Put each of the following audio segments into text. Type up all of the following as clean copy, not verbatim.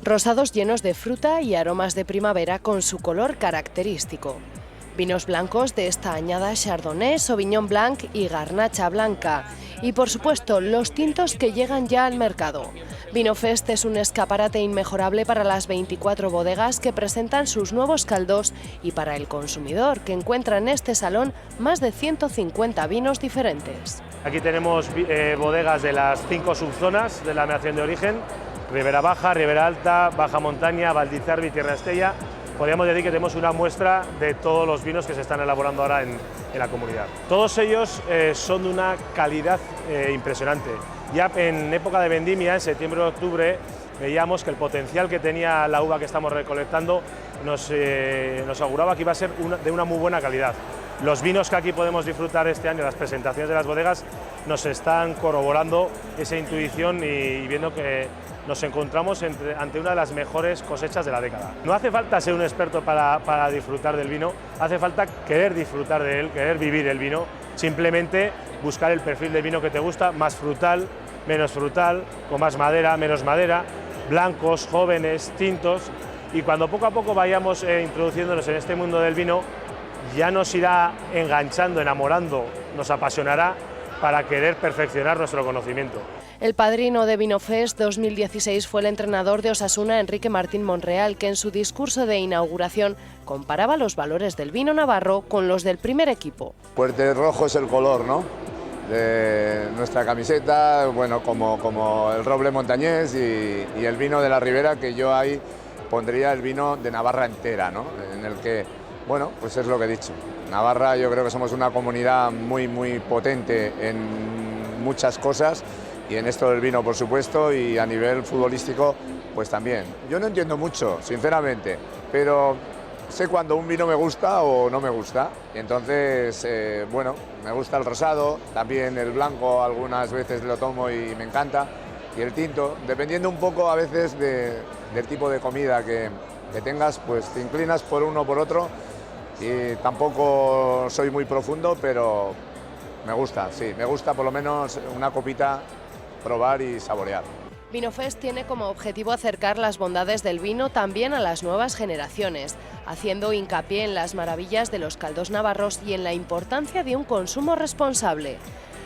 Rosados llenos de fruta y aromas de primavera con su color característico. Vinos blancos de esta añada Chardonnay, Sauvignon Blanc y Garnacha Blanca. Y por supuesto, los tintos que llegan ya al mercado. Vinofest es un escaparate inmejorable para las 24 bodegas que presentan sus nuevos caldos y para el consumidor, que encuentra en este salón más de 150 vinos diferentes. Aquí tenemos bodegas de las 5 subzonas de la denominación de origen: Ribera Baja, Ribera Alta, Baja Montaña, Valdizarbi y Tierra Estella. Podríamos decir que tenemos una muestra de todos los vinos que se están elaborando ahora en la comunidad. Todos ellos son de una calidad impresionante. Ya en época de vendimia, en septiembre-octubre, veíamos que el potencial que tenía la uva que estamos recolectando nos auguraba que iba a ser de una muy buena calidad. Los vinos que aquí podemos disfrutar este año, las presentaciones de las bodegas, nos están corroborando esa intuición y viendo que nos encontramos ante una de las mejores cosechas de la década. No hace falta ser un experto para disfrutar del vino, hace falta querer disfrutar de él, querer vivir el vino, simplemente buscar el perfil de vino que te gusta, más frutal, menos frutal, con más madera, menos madera, blancos, jóvenes, tintos, y cuando poco a poco vayamos introduciéndonos en este mundo del vino, ya nos irá enganchando, enamorando, nos apasionará para querer perfeccionar nuestro conocimiento. El padrino de Vinofest 2016 fue el entrenador de Osasuna, Enrique Martín Monreal, que en su discurso de inauguración comparaba los valores del vino navarro con los del primer equipo. Fuerte rojo es el color, ¿no?, de nuestra camiseta, bueno, como el roble montañés y el vino de la Ribera, que yo ahí pondría el vino de Navarra entera, ¿no?, en el que, bueno, pues es lo que he dicho. Navarra, yo creo que somos una comunidad muy potente en muchas cosas, y en esto del vino, por supuesto, y a nivel futbolístico, pues también. Yo no entiendo mucho, sinceramente, pero sé cuando un vino me gusta o no me gusta, y entonces, bueno, me gusta el rosado, también el blanco algunas veces lo tomo y me encanta, y el tinto, dependiendo un poco a veces del tipo de comida que tengas, pues te inclinas por uno o por otro, y tampoco soy muy profundo, pero me gusta, sí, me gusta por lo menos una copita, probar y saborear. Vinofest tiene como objetivo acercar las bondades del vino también a las nuevas generaciones, haciendo hincapié en las maravillas de los caldos navarros y en la importancia de un consumo responsable.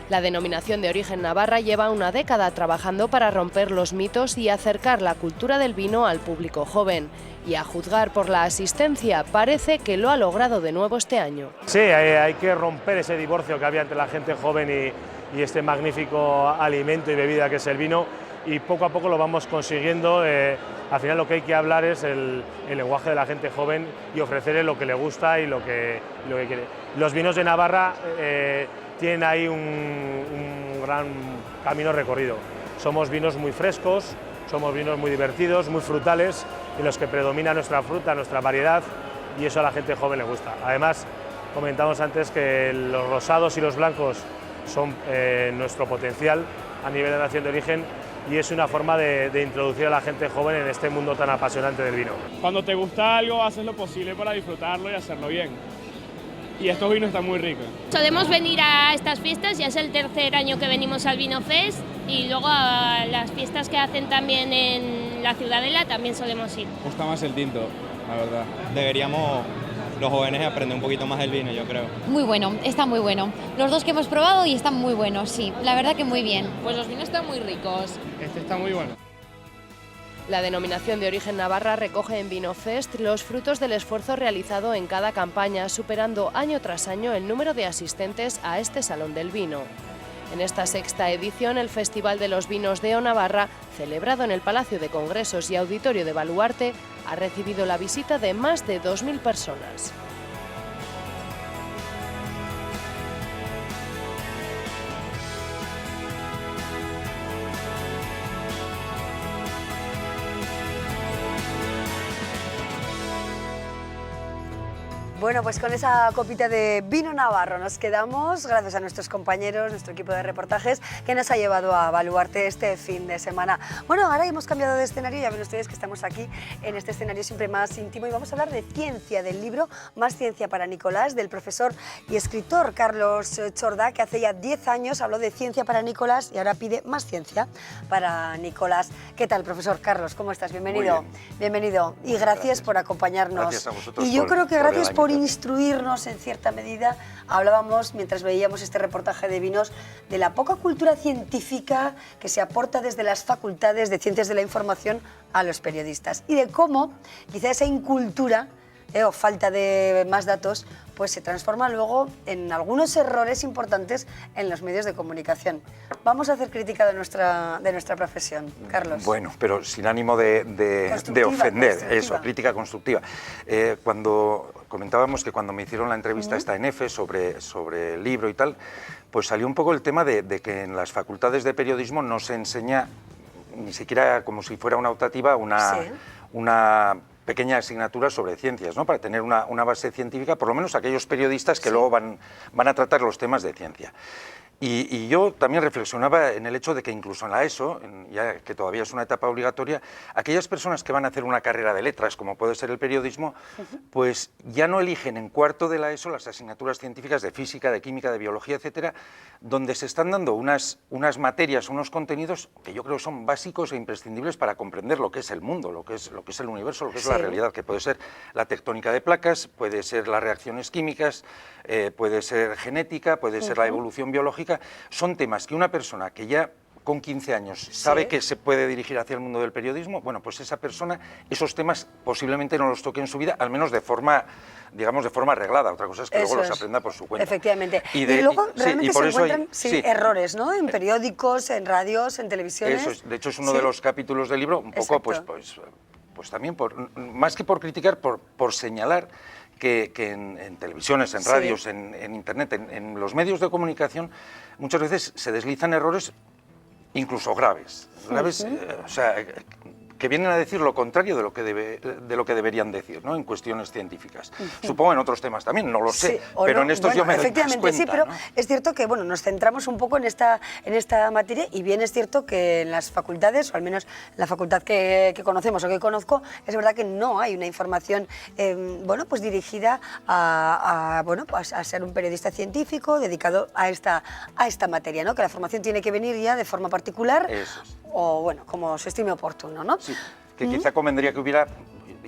La denominación de origen Navarra lleva una década trabajando para romper los mitos y acercar la cultura del vino al público joven. Y a juzgar por la asistencia, parece que lo ha logrado de nuevo este año. Sí, hay que romper ese divorcio que había entre la gente joven y este magnífico alimento y bebida que es el vino, y poco a poco lo vamos consiguiendo. Al final lo que hay que hablar es el lenguaje de la gente joven y ofrecerle lo que le gusta y lo que quiere. Los vinos de Navarra tienen ahí un gran camino recorrido. Somos vinos muy frescos, somos vinos muy divertidos, muy frutales, en los que predomina nuestra fruta, nuestra variedad, y eso a la gente joven le gusta. Además, comentamos antes que los rosados y los blancos son nuestro potencial a nivel de nación de origen, y es una forma de introducir a la gente joven en este mundo tan apasionante del vino. Cuando te gusta algo, haces lo posible para disfrutarlo y hacerlo bien. Y estos vinos están muy ricos. Solemos venir a estas fiestas, ya es el tercer año que venimos al Vinofest, y luego a las fiestas que hacen también en la Ciudadela también solemos ir. Me gusta más el tinto, la verdad. Deberíamos los jóvenes aprender un poquito más del vino, yo creo. Muy bueno, está muy bueno. Los dos que hemos probado y están muy buenos, sí, la verdad que muy bien. Pues los vinos están muy ricos. Este está muy bueno. La denominación de origen Navarra recoge en Vinofest los frutos del esfuerzo realizado en cada campaña, superando año tras año el número de asistentes a este Salón del Vino. En esta sexta edición, el Festival de los Vinos de Navarra, celebrado en el Palacio de Congresos y Auditorio de Baluarte, ha recibido la visita de más de 2.000 personas. Bueno, pues con esa copita de vino navarro nos quedamos, gracias a nuestros compañeros, nuestro equipo de reportajes, que nos ha llevado a Baluarte este fin de semana. Bueno, ahora hemos cambiado de escenario, ya ven ustedes que estamos aquí en este escenario siempre más íntimo y vamos a hablar de ciencia, del libro Más ciencia para Nicolás, del profesor y escritor Carlos Chordá, que hace ya 10 años habló de ciencia para Nicolás y ahora pide más ciencia para Nicolás. ¿Qué tal, profesor Carlos? ¿Cómo estás? Bienvenido. Bienvenido y gracias por acompañarnos. Gracias a vosotros. Y yo creo que gracias por invitación. instruirnos en cierta medida. Hablábamos, mientras veíamos este reportaje de vinos, de la poca cultura científica que se aporta desde las facultades de Ciencias de la Información a los periodistas y de cómo quizá esa incultura o falta de más datos pues se transforma luego en algunos errores importantes en los medios de comunicación. Vamos a hacer crítica de nuestra profesión, Carlos. Bueno, pero sin ánimo de ofender, eso, crítica constructiva. Cuando comentábamos que cuando me hicieron la entrevista esta en EFE sobre el libro y tal, pues salió un poco el tema de que en las facultades de periodismo no se enseña, ni siquiera como si fuera una optativa, una pequeña asignatura sobre ciencias, ¿no? Para tener una base científica, por lo menos aquellos periodistas que luego van a tratar los temas de ciencia. Y yo también reflexionaba en el hecho de que incluso en la ESO, ya que todavía es una etapa obligatoria, aquellas personas que van a hacer una carrera de letras, como puede ser el periodismo, pues ya no eligen en cuarto de la ESO las asignaturas científicas de física, de química, de biología, etcétera, donde se están dando unas materias, unos contenidos que yo creo que son básicos e imprescindibles para comprender lo que es el mundo, lo que es el universo, lo que es la realidad, que puede ser la tectónica de placas, puede ser las reacciones químicas, puede ser genética, puede ser la evolución biológica. Son temas que una persona que ya con 15 años sabe que se puede dirigir hacia el mundo del periodismo, bueno, pues esa persona, esos temas posiblemente no los toque en su vida, al menos de forma, digamos, de forma arreglada. Otra cosa es que luego los aprenda por su cuenta. Efectivamente. Y luego realmente se encuentran errores, ¿no? En periódicos, en radios, en televisiones. Eso es, de hecho es uno de los capítulos del libro, un poco, pues también, más que por criticar, por señalar que en televisiones, en radios, en internet, en los medios de comunicación, muchas veces se deslizan errores incluso graves, o sea, que vienen a decir lo contrario de lo que deberían decir, ¿no? En cuestiones científicas. Supongo en otros temas también, no lo sé, pero en estos yo me doy más cuenta, sí, pero ¿no? Es cierto que bueno, nos centramos un poco en esta materia y bien es cierto que en las facultades, o al menos la facultad que conocemos o que conozco, es verdad que no hay una información bueno, pues dirigida a ser un periodista científico dedicado a esta materia, ¿no? Que la formación tiene que venir ya de forma particular o bueno, como se estime oportuno, ¿no? Sí, que quizá convendría que hubiera,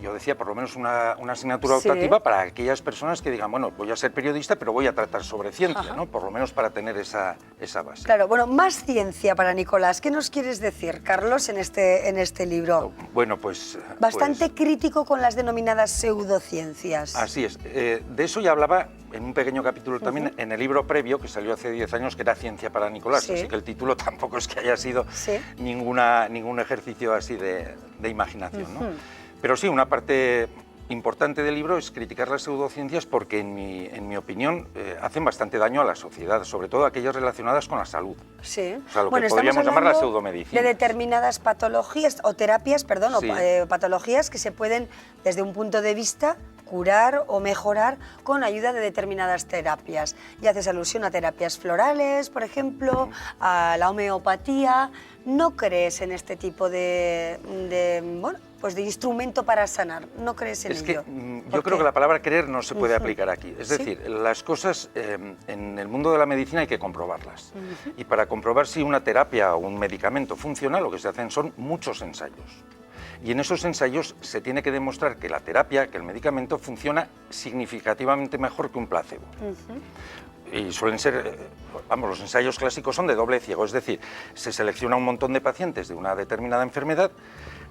yo decía, por lo menos una asignatura optativa para aquellas personas que digan, bueno, voy a ser periodista, pero voy a tratar sobre ciencia, ¿no? Por lo menos para tener esa base. Claro, bueno, más ciencia para Nicolás. ¿Qué nos quieres decir, Carlos, en este libro? Bueno, pues bastante crítico con las denominadas pseudociencias. Así es. De eso ya hablaba en un pequeño capítulo también en el libro previo, que salió hace 10 años, que era Ciencia para Nicolás. Así que el título tampoco es que haya sido ningún ejercicio así de imaginación, ¿no? Pero sí, una parte importante del libro es criticar las pseudociencias porque, en mi opinión, hacen bastante daño a la sociedad, sobre todo aquellas relacionadas con la salud. Sí. O sea, lo que podríamos llamar la pseudomedicina. De determinadas patologías, o terapias, perdón, o patologías que se pueden, desde un punto de vista, curar o mejorar con ayuda de determinadas terapias. Y haces alusión a terapias florales, por ejemplo, a la homeopatía. ¿No crees en este tipo de instrumento para sanar? ¿No crees en ello? Yo creo que la palabra creer no se puede aplicar aquí. Es decir, las cosas en el mundo de la medicina hay que comprobarlas. Y para comprobar si una terapia o un medicamento funciona, lo que se hacen son muchos ensayos. Y en esos ensayos se tiene que demostrar que la terapia, que el medicamento, funciona significativamente mejor que un placebo. Y suelen ser, los ensayos clásicos son de doble ciego, es decir, se selecciona un montón de pacientes de una determinada enfermedad,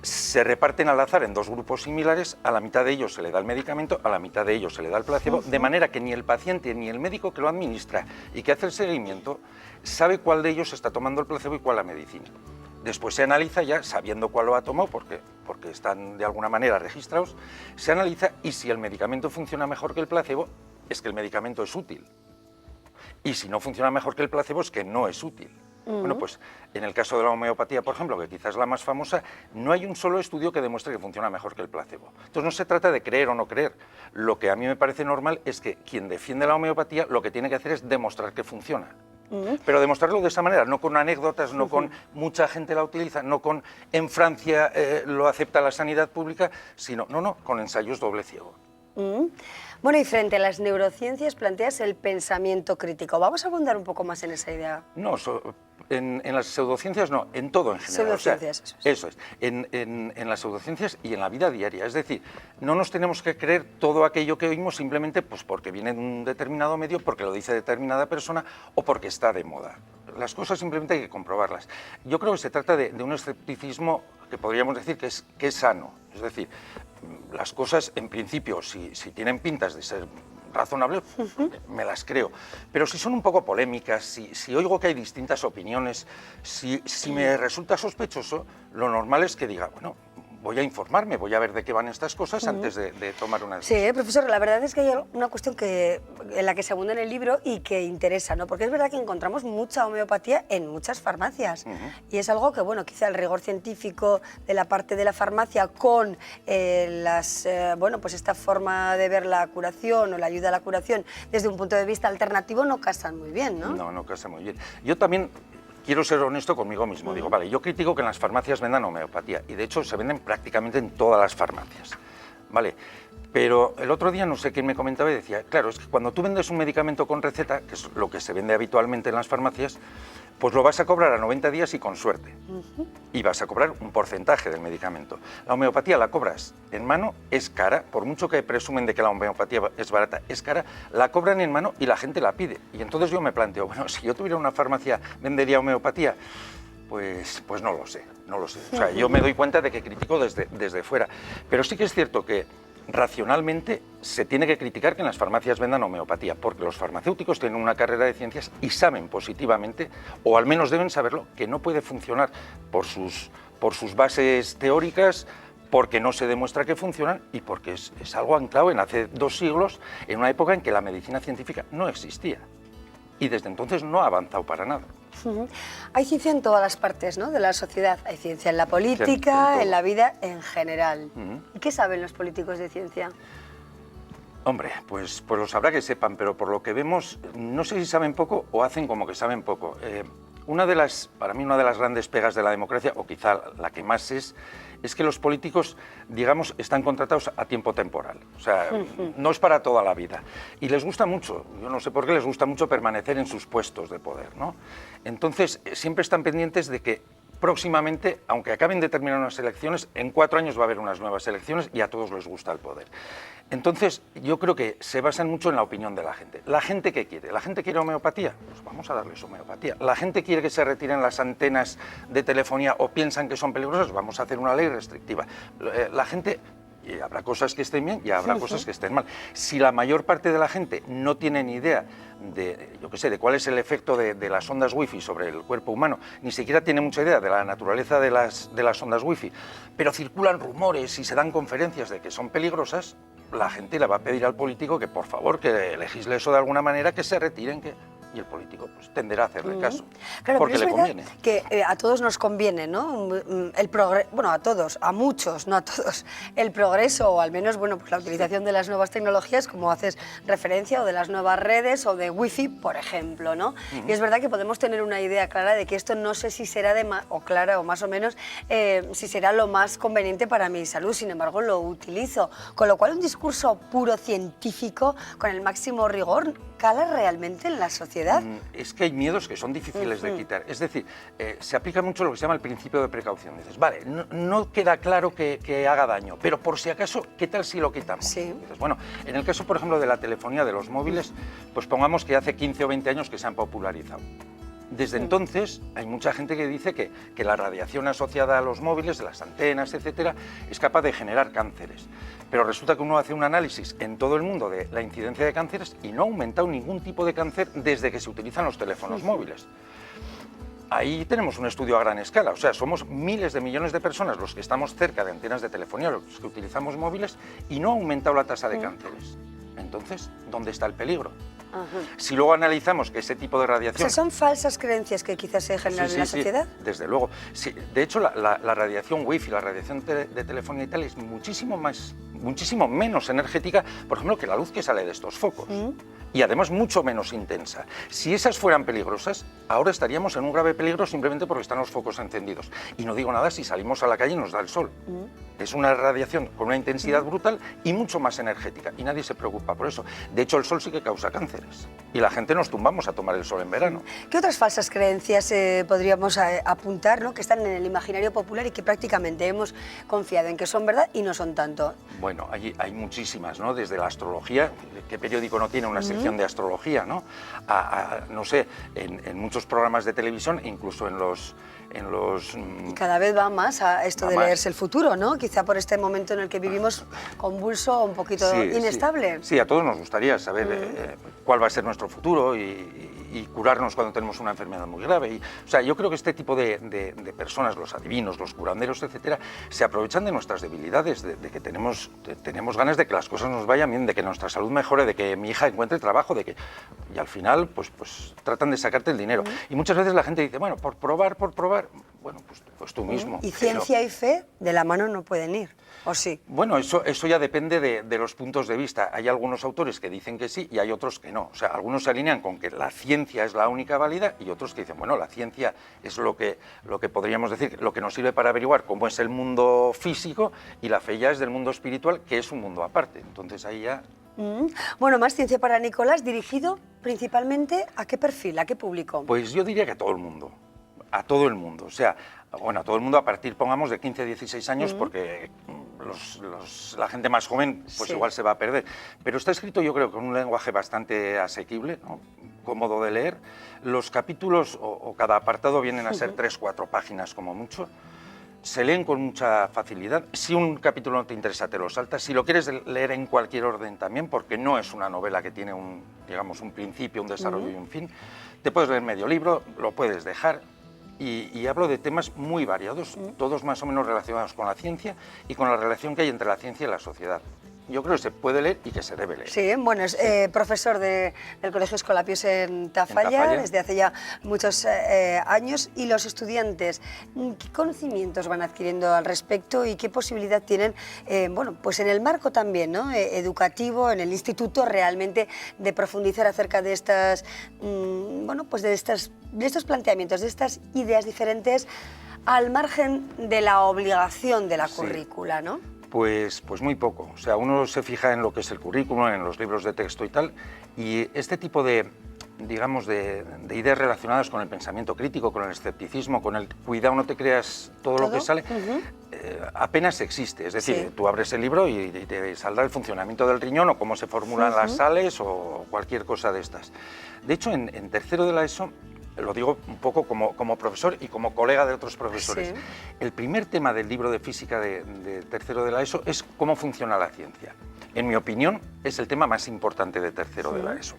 se reparten al azar en dos grupos similares, a la mitad de ellos se le da el medicamento, a la mitad de ellos se le da el placebo, de manera que ni el paciente ni el médico que lo administra y que hace el seguimiento sabe cuál de ellos está tomando el placebo y cuál la medicina. Después se analiza ya, sabiendo cuál lo ha tomado, porque están de alguna manera registrados, se analiza y si el medicamento funciona mejor que el placebo, es que el medicamento es útil. Y si no funciona mejor que el placebo, es que no es útil. Bueno, pues en el caso de la homeopatía, por ejemplo, que quizás es la más famosa, no hay un solo estudio que demuestre que funciona mejor que el placebo. Entonces no se trata de creer o no creer. Lo que a mí me parece normal es que quien defiende la homeopatía lo que tiene que hacer es demostrar que funciona. Pero demostrarlo de esa manera, no con anécdotas, no con mucha gente la utiliza, no con en Francia lo acepta la sanidad pública, sino, no, con ensayos doble ciego. Bueno, y frente a las neurociencias planteas el pensamiento crítico. Vamos a abundar un poco más en esa idea. No, en las pseudociencias no, en todo en general. Pseudociencias, eso es. En las pseudociencias y en la vida diaria. Es decir, no nos tenemos que creer todo aquello que oímos simplemente pues, porque viene de un determinado medio, porque lo dice determinada persona o porque está de moda. Las cosas simplemente hay que comprobarlas. Yo creo que se trata de un escepticismo que podríamos decir que es sano. Es decir, las cosas en principio, si tienen pintas de ser razonables, me las creo. Pero si son un poco polémicas, si oigo que hay distintas opiniones, si me resulta sospechoso, lo normal es que diga, bueno, voy a informarme, voy a ver de qué van estas cosas antes de tomar una decisión. Sí, profesor, la verdad es que hay una cuestión en la que se abunda en el libro y que interesa, ¿no? Porque es verdad que encontramos mucha homeopatía en muchas farmacias y es algo que, bueno, quizá el rigor científico de la parte de la farmacia con pues esta forma de ver la curación o la ayuda a la curación desde un punto de vista alternativo no casan muy bien, ¿no? No casan muy bien. Yo también quiero ser honesto conmigo mismo. Digo, vale, yo critico que en las farmacias vendan homeopatía y de hecho se venden prácticamente en todas las farmacias, ¿vale? Pero el otro día no sé quién me comentaba y decía, claro, es que cuando tú vendes un medicamento con receta, que es lo que se vende habitualmente en las farmacias, pues lo vas a cobrar a 90 días y con suerte. Y vas a cobrar un porcentaje del medicamento. La homeopatía la cobras en mano, es cara, por mucho que presumen de que la homeopatía es barata, es cara, la cobran en mano y la gente la pide. Y entonces yo me planteo, bueno, si yo tuviera una farmacia, ¿vendería homeopatía? Pues no lo sé. O sea, yo me doy cuenta de que critico desde fuera. Pero sí que es cierto que racionalmente se tiene que criticar que en las farmacias vendan homeopatía, porque los farmacéuticos tienen una carrera de ciencias y saben positivamente, o al menos deben saberlo, que no puede funcionar por sus bases teóricas, porque no se demuestra que funcionan y porque es algo anclado en hace 2 siglos, en una época en que la medicina científica no existía. Y desde entonces no ha avanzado para nada. Hay ciencia en todas las partes, ¿no?, de la sociedad. Hay ciencia en la política, en la vida en general. ¿Y qué saben los políticos de ciencia? Hombre, pues lo sabrá que sepan, pero por lo que vemos, no sé si saben poco o hacen como que saben poco. Para mí una de las grandes pegas de la democracia, o quizá la que más es que los políticos, digamos, están contratados a tiempo temporal. O sea, no es para toda la vida. Y les gusta mucho, yo no sé por qué les gusta mucho permanecer en sus puestos de poder, ¿no? Entonces, siempre están pendientes de que próximamente, aunque acaben de terminar unas elecciones, en 4 años va a haber unas nuevas elecciones y a todos les gusta el poder. Entonces, yo creo que se basan mucho en la opinión de la gente. ¿La gente qué quiere? ¿La gente quiere homeopatía? Pues vamos a darles homeopatía. ¿La gente quiere que se retiren las antenas de telefonía o piensan que son peligrosas? Vamos a hacer una ley restrictiva. La gente... Y habrá cosas que estén bien y habrá cosas que estén mal. Si la mayor parte de la gente no tiene ni idea de cuál es el efecto de las ondas wifi sobre el cuerpo humano, ni siquiera tiene mucha idea de la naturaleza de las ondas wifi, pero circulan rumores y se dan conferencias de que son peligrosas, la gente le va a pedir al político que por favor que legisle eso de alguna manera, que se retiren, y el político pues tenderá a hacerle caso, claro, porque pero le conviene. Que a todos nos conviene, ¿no? Bueno, a todos, a muchos, no a todos, el progreso, o al menos, bueno, pues la utilización de las nuevas tecnologías, como haces referencia, o de las nuevas redes, o de wifi, por ejemplo, ¿no? Y es verdad que podemos tener una idea clara de que esto no sé si será o más o menos, si será lo más conveniente para mi salud, sin embargo lo utilizo, con lo cual un discurso puro científico, con el máximo rigor, ¿cala realmente en la sociedad? Es que hay miedos que son difíciles de quitar. Es decir, se aplica mucho lo que se llama el principio de precaución. Dices, vale, no queda claro que haga daño, pero por si acaso, ¿qué tal si lo quitamos? Sí. Dices, bueno, en el caso, por ejemplo, de la telefonía, de los móviles, pues pongamos que hace 15 o 20 años que se han popularizado. Desde entonces hay mucha gente que dice que la radiación asociada a los móviles, de las antenas, etcétera, es capaz de generar cánceres. Pero resulta que uno hace un análisis en todo el mundo de la incidencia de cánceres y no ha aumentado ningún tipo de cáncer desde que se utilizan los teléfonos móviles. Ahí tenemos un estudio a gran escala, o sea, somos miles de millones de personas los que estamos cerca de antenas de telefonía, los que utilizamos móviles, y no ha aumentado la tasa de cánceres. Entonces, ¿dónde está el peligro? Si luego analizamos que ese tipo de radiación... O sea, ¿son falsas creencias que quizás se generan en la sociedad? Desde luego. Sí, de hecho, la radiación wifi, la radiación de telefonía y tal es muchísimo menos energética, por ejemplo, que la luz que sale de estos focos. Y además mucho menos intensa. Si esas fueran peligrosas, ahora estaríamos en un grave peligro simplemente porque están los focos encendidos. Y no digo nada si salimos a la calle y nos da el sol. Es una radiación con una intensidad brutal y mucho más energética. Y nadie se preocupa por eso. De hecho, el sol sí que causa cánceres. Y la gente nos tumbamos a tomar el sol en verano. ¿Qué otras falsas creencias podríamos apuntar, ¿no?, que están en el imaginario popular y que prácticamente hemos confiado en que son verdad y no son tanto? Bueno, hay muchísimas, ¿no? Desde la astrología, ¿qué periódico no tiene una sección de astrología, ¿no? No sé, en muchos programas de televisión, incluso en los... Cada vez va más a esto de leerse el futuro, ¿no? Quizá por este momento en el que vivimos convulso, un poquito inestable. Sí, a todos nos gustaría saber cuál va a ser nuestro futuro y curarnos cuando tenemos una enfermedad muy grave. O sea, yo creo que este tipo de personas, los adivinos, los curanderos, etcétera, se aprovechan de nuestras debilidades, de que tenemos ganas de que las cosas nos vayan bien, de que nuestra salud mejore, de que mi hija encuentre trabajo, y al final pues tratan de sacarte el dinero. Y muchas veces la gente dice, bueno, por probar, bueno, pues tú mismo. Y ciencia y fe de la mano no pueden ir, ¿o sí? Bueno, eso ya depende de los puntos de vista. Hay algunos autores que dicen que sí y hay otros que no. O sea, algunos se alinean con que la ciencia es la única válida y otros que dicen, bueno, la ciencia es lo que podríamos decir, lo que nos sirve para averiguar cómo es el mundo físico, y la fe ya es del mundo espiritual, que es un mundo aparte. Entonces ahí ya... Bueno, Más Ciencia para Nicolás, dirigido principalmente ¿a qué perfil, a qué público? Pues yo diría que a todo el mundo. A todo el mundo, o sea, bueno, a todo el mundo a partir, pongamos, de 15 a 16 años, porque la gente más joven pues igual se va a perder. Pero está escrito, yo creo, con un lenguaje bastante asequible, ¿no?, cómodo de leer. Los capítulos o cada apartado vienen a ser 3-4 páginas como mucho. Se leen con mucha facilidad. Si un capítulo no te interesa, te lo saltas. Si lo quieres leer en cualquier orden también, porque no es una novela que tiene un principio, un desarrollo y un fin, te puedes leer medio libro, lo puedes dejar. Y hablo de temas muy variados, todos más o menos relacionados con la ciencia y con la relación que hay entre la ciencia y la sociedad. Yo creo que se puede leer y que se debe leer. Sí, bueno, es profesor del Colegio Escolapios en Tafalla desde hace ya muchos años. Y los estudiantes, ¿qué conocimientos van adquiriendo al respecto y qué posibilidad tienen, bueno, pues en el marco también, ¿no?, educativo, en el instituto, realmente de profundizar acerca de estas, bueno, pues de estos planteamientos, de estas ideas diferentes, al margen de la obligación de la currícula, ¿no? Pues muy poco. O sea, uno se fija en lo que es el currículum, en los libros de texto y tal, y este tipo de, digamos, de ideas relacionadas con el pensamiento crítico, con el escepticismo, con el cuidado, no te creas todo lo que sale, apenas existe. Es decir, tú abres el libro y te saldrá el funcionamiento del riñón o cómo se formulan las sales o cualquier cosa de estas. De hecho, en tercero de la ESO, lo digo un poco como profesor y como colega de otros profesores, el primer tema del libro de física de tercero de la ESO es cómo funciona la ciencia. En mi opinión, es el tema más importante de tercero de la ESO,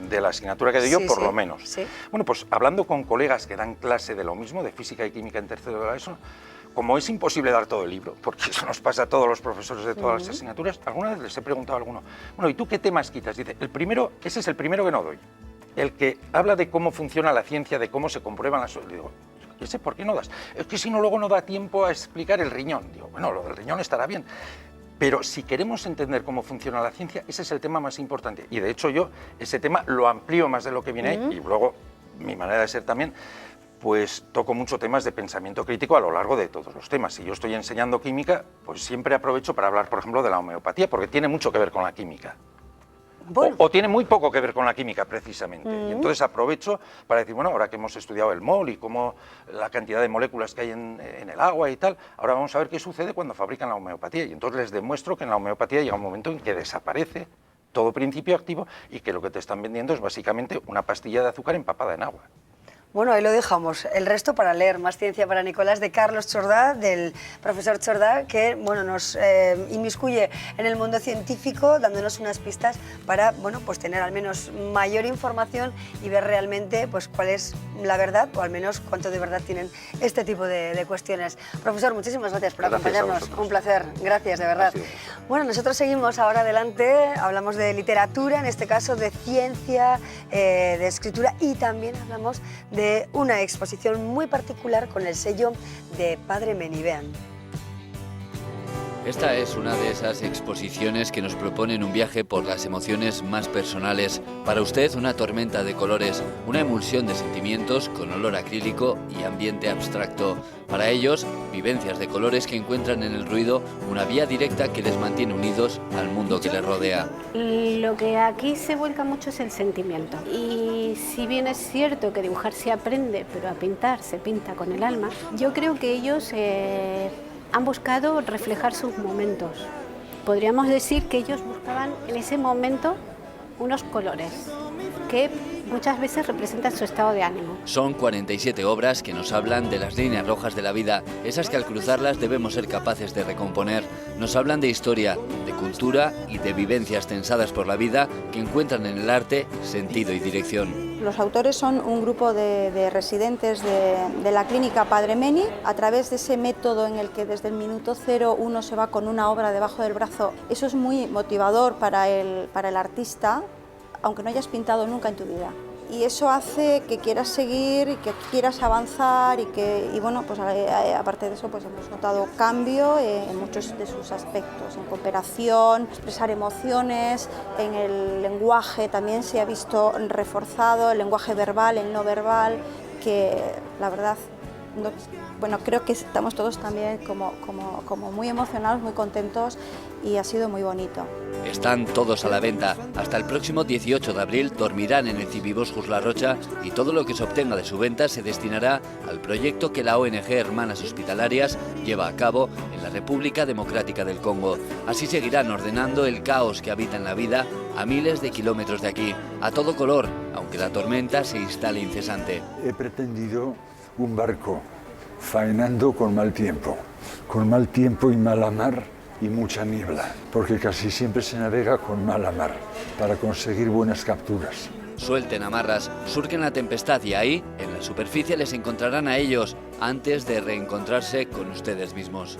de la asignatura que doy yo, por lo menos. Bueno, pues hablando con colegas que dan clase de lo mismo, de física y química en tercero de la ESO, como es imposible dar todo el libro, porque eso nos pasa a todos los profesores de todas las asignaturas, alguna vez les he preguntado a alguno, bueno, ¿y tú qué temas quitas? Dice, ese es el primero que no doy. El que habla de cómo funciona la ciencia, de cómo se comprueban las... Le digo, ¿y ese por qué no das? Es que si no, luego no da tiempo a explicar el riñón. Digo, bueno, lo del riñón estará bien. Pero si queremos entender cómo funciona la ciencia, ese es el tema más importante. Y de hecho yo ese tema lo amplío más de lo que viene ahí. Y luego, mi manera de ser también, pues toco mucho temas de pensamiento crítico a lo largo de todos los temas. Si yo estoy enseñando química, pues siempre aprovecho para hablar, por ejemplo, de la homeopatía, porque tiene mucho que ver con la química. Bueno. O tiene muy poco que ver con la química, precisamente. Y entonces aprovecho para decir, bueno, ahora que hemos estudiado el mol y cómo la cantidad de moléculas que hay en el agua y tal, ahora vamos a ver qué sucede cuando fabrican la homeopatía. Y entonces les demuestro que en la homeopatía llega un momento en que desaparece todo principio activo y que lo que te están vendiendo es básicamente una pastilla de azúcar empapada en agua. Bueno, ahí lo dejamos. El resto para leer. Más Ciencia para Nicolás, de Carlos Chordà, del profesor Chordà, que bueno, nos inmiscuye en el mundo científico, dándonos unas pistas para, bueno, pues tener al menos mayor información y ver realmente pues cuál es la verdad, o al menos cuánto de verdad tienen este tipo de cuestiones. Profesor, muchísimas gracias por acompañarnos. Un placer. Gracias, de verdad. Bueno, nosotros seguimos ahora adelante, hablamos de literatura, en este caso de ciencia, de escritura, y también hablamos de una exposición muy particular con el sello de Padre Meni. Vean. Esta es una de esas exposiciones que nos proponen un viaje por las emociones más personales. Para usted, una tormenta de colores, una emulsión de sentimientos con olor acrílico y ambiente abstracto. Para ellos, vivencias de colores que encuentran en el ruido una vía directa que les mantiene unidos al mundo que les rodea. Lo que aquí se vuelca mucho es el sentimiento. Y si bien es cierto que dibujar se aprende, pero a pintar se pinta con el alma, yo creo que ellos han buscado reflejar sus momentos. Podríamos decir que ellos buscaban en ese momento unos colores que muchas veces representan su estado de ánimo. Son 47 obras que nos hablan de las líneas rojas de la vida, esas que al cruzarlas debemos ser capaces de recomponer. Nos hablan de historia, de cultura y de vivencias tensadas por la vida que encuentran en el arte sentido y dirección. Los autores son un grupo de residentes de la clínica Padre Meni. A través de ese método en el que desde el minuto cero uno se va con una obra debajo del brazo, eso es muy motivador para el artista, aunque no hayas pintado nunca en tu vida. Y eso hace que quieras seguir y que quieras avanzar y bueno, pues aparte de eso pues hemos notado cambio en muchos de sus aspectos, en cooperación, expresar emociones, en el lenguaje también se ha visto reforzado, el lenguaje verbal, el no verbal, que la verdad, bueno, creo que estamos todos también como muy emocionados, muy contentos y ha sido muy bonito. Están todos a la venta. Hasta el próximo 18 de abril dormirán en el Cibiboscus La Rocha y todo lo que se obtenga de su venta se destinará al proyecto que la ONG Hermanas Hospitalarias lleva a cabo en la República Democrática del Congo. Así seguirán ordenando el caos que habita en la vida a miles de kilómetros de aquí, a todo color, aunque la tormenta se instale incesante. He pretendido un barco faenando con mal tiempo y mala mar y mucha niebla, porque casi siempre se navega con mala mar para conseguir buenas capturas. Suelten amarras, surquen la tempestad y ahí, en la superficie, les encontrarán a ellos antes de reencontrarse con ustedes mismos.